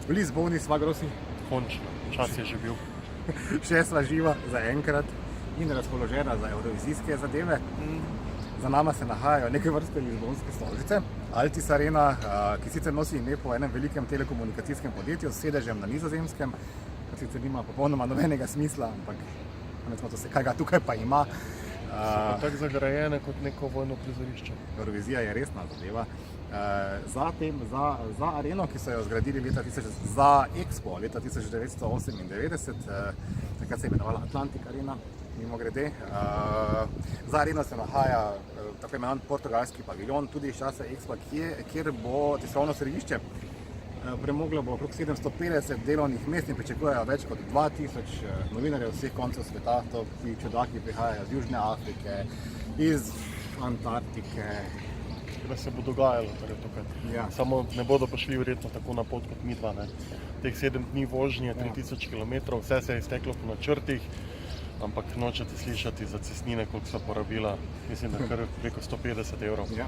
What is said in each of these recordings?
V Lizboni sva grosi. Končno, čas je že bil. Še sva živa za enkrat in razpoložena za eurovizijske zadeve. Za nama se nahajajo neke vrste lizbonske stolžice. Altis Arena, ki sicer nosi ime po enem velikem telekomunikacijskem podjetju s sedežem na Nizozemskem, kar sicer nima popolnoma nobenega smisla, ampak kaj ga tukaj pa ima. So tako zagrajene kot neko vojno prizorišče. Eurovizija je resna zadeva. Za areno, ki so jo zgradili za Expo leta 1998, takrat se je imenovala Atlantic Arena, mimogrede. Za areno se nahaja tako imenovan portugalski paviljon, tudi iz časa Expo, kjer bo tiskovno središče. Premoglo bo okrog 750 delovnih mest in pričakujejo več kot 2000 novinarjev vseh koncev sveta. To čudaki prihajajo iz Južne Afrike, iz Antarktike. Da se bo dogajalo torej tukaj. Ja. Samo ne bodo prišli verjetno tako na pot kot mi dva. Teh 7 dni vožnje, 3000 km, vse se je izteklo po načrtih, ampak nočete slišati za cestnine, koliko so porabila, mislim, da kar preko 150 evrov. Ja.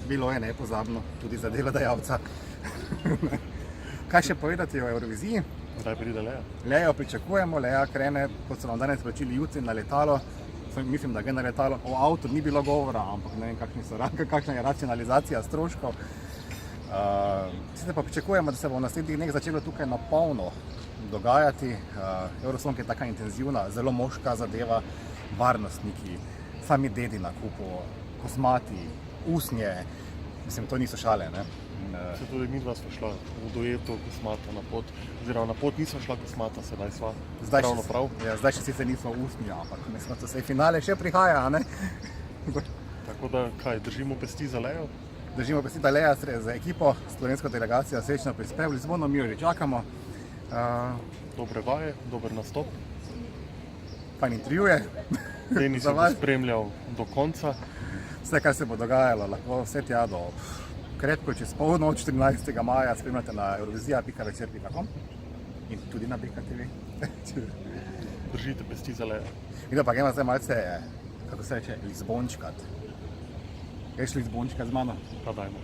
Bilo je nepozabno, tudi za delodajalca. Kaj še povedati o Euroviziji? Kdaj pride Lea? Lejo pričakujemo, Lea krene, kot so nam danes sporočili jutri, na letalo. Mislim, da gre na letalo. O avtu ni bilo govora, ampak ne vem, kakšna je racionalizacija stroškov. Sicer pa pričakujemo, da se bo v naslednjih dneh začelo tukaj na polno dogajati. Eurosong je taka intenzivna, zelo moška zadeva, varnostniki, sami dedi na kupu, kosmati, usnje. Mislim, to niso šale, ne? Se tudi mi dva sva šla v duetu kosmata na pot, oziroma na pot nisva šla kosmata, sedaj sva ravno prav. Ja, zdaj še sicer nismo usnji, ampak mislim, da se finale še prihaja, ne? Tako da, kaj, držimo pesti za Lejo? Držimo pesti, da Leja z ekipo, slovensko delegacijo srečno prispe v Lizbono, mi jo že čakamo. Dobre vaje, dober nastop. Fajn intervjuje. Denis je bo spremljal do konca. Vse, kar se bo dogajalo, lahko vse tja do krepko čez polnoč 14. maja spremljate na eurovizija.večer.com in tudi na BKTV. Držite pesti za Lejo. In pa gremo zdaj malce, kako se reče, lizbončkat. Greš lizbončkat z mano? Pa dajmo.